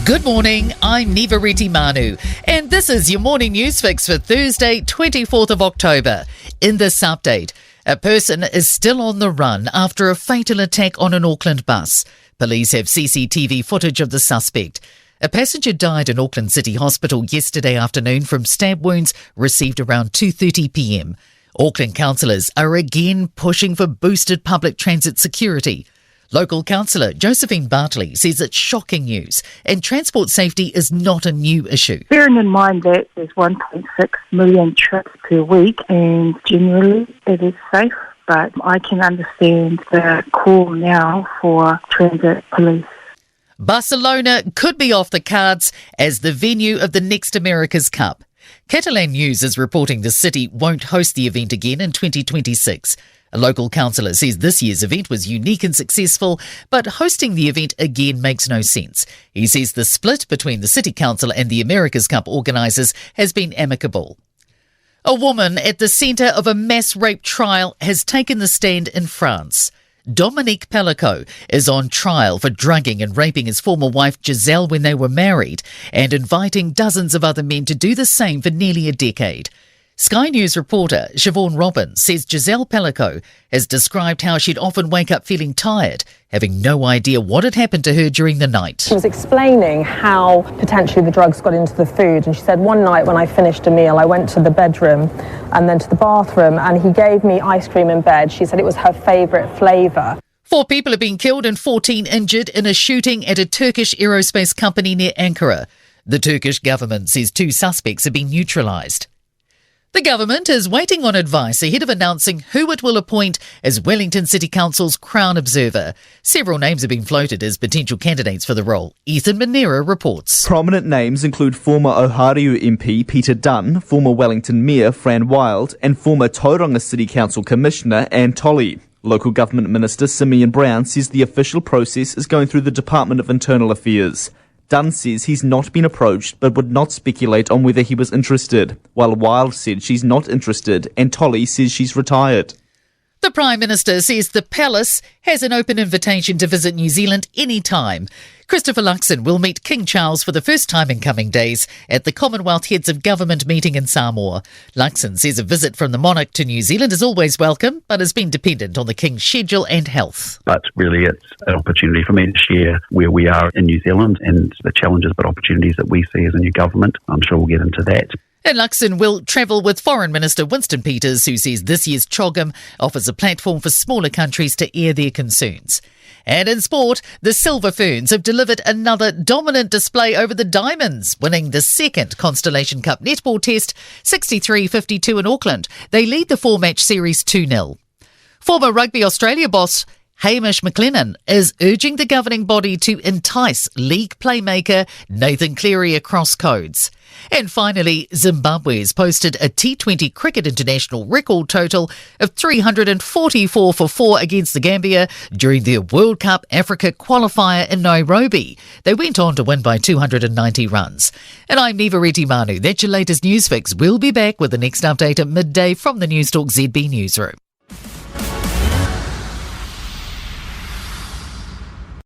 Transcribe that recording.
Good morning, I'm Neva Manu, and this is your morning news fix for Thursday, 24th of October. In this update, a person is still on the run after a fatal attack on an Auckland bus. Police have CCTV footage of the suspect. A passenger died in Auckland City Hospital yesterday afternoon from stab wounds received around 2:30 p.m. Auckland councillors are again pushing for boosted public transit security. Local councillor Josephine Bartley says it's shocking news and transport safety is not a new issue. Bearing in mind that there's 1.6 million trips per week and generally it is safe, but I can understand the call now for transit police. Barcelona could be off the cards as the venue of the next America's Cup. Catalan News is reporting the city won't host the event again in 2026. A local councillor says this year's event was unique and successful, but hosting the event again makes no sense. He says the split between the City Council and the America's Cup organisers has been amicable. A woman at the centre of a mass rape trial has taken the stand in France. Dominique Pellicot is on trial for drugging and raping his former wife Giselle when they were married and inviting dozens of other men to do the same for nearly a decade. Sky News reporter Siobhan Robbins says Giselle Pellicot has described how she'd often wake up feeling tired, having no idea what had happened to her during the night. She was explaining how potentially the drugs got into the food, and she said one night when I finished a meal I went to the bedroom and then to the bathroom and he gave me ice cream in bed. She said it was her favourite flavour. 4 people have been killed and 14 injured in a shooting at a Turkish aerospace company near Ankara. The Turkish government says 2 suspects have been neutralised. The government is waiting on advice ahead of announcing who it will appoint as Wellington City Council's Crown Observer. Several names have been floated as potential candidates for the role. Ethan Manera reports. Prominent names include former Oharu MP Peter Dunn, former Wellington Mayor Fran Wild, and former Tauranga City Council Commissioner Anne Tolley. Local Government Minister Simeon Brown says the official process is going through the Department of Internal Affairs. Dunn says he's not been approached but would not speculate on whether he was interested, while Wild said she's not interested and Tolley says she's retired. The Prime Minister says the Palace has an open invitation to visit New Zealand any time. Christopher Luxon will meet King Charles for the first time in coming days at the Commonwealth Heads of Government meeting in Samoa. Luxon says a visit from the monarch to New Zealand is always welcome, but has been dependent on the King's schedule and health. But really it's an opportunity for me to share where we are in New Zealand and the challenges but opportunities that we see as a new government. I'm sure we'll get into that. And Luxon will travel with Foreign Minister Winston Peters, who says this year's CHOGM offers a platform for smaller countries to air their concerns. And in sport, the Silver Ferns have delivered another dominant display over the Diamonds, winning the second Constellation Cup netball test, 63-52 in Auckland. They lead the 4-match series 2-0. Former Rugby Australia boss Hamish McLennan is urging the governing body to entice league playmaker Nathan Cleary across codes. And finally, Zimbabwe has posted a T20 cricket international record total of 344 for 4 against the Gambia during their World Cup Africa qualifier in Nairobi. They went on to win by 290 runs. And I'm Neva Manu. That's your latest news fix. We'll be back with the next update at midday from the Newstalk ZB newsroom.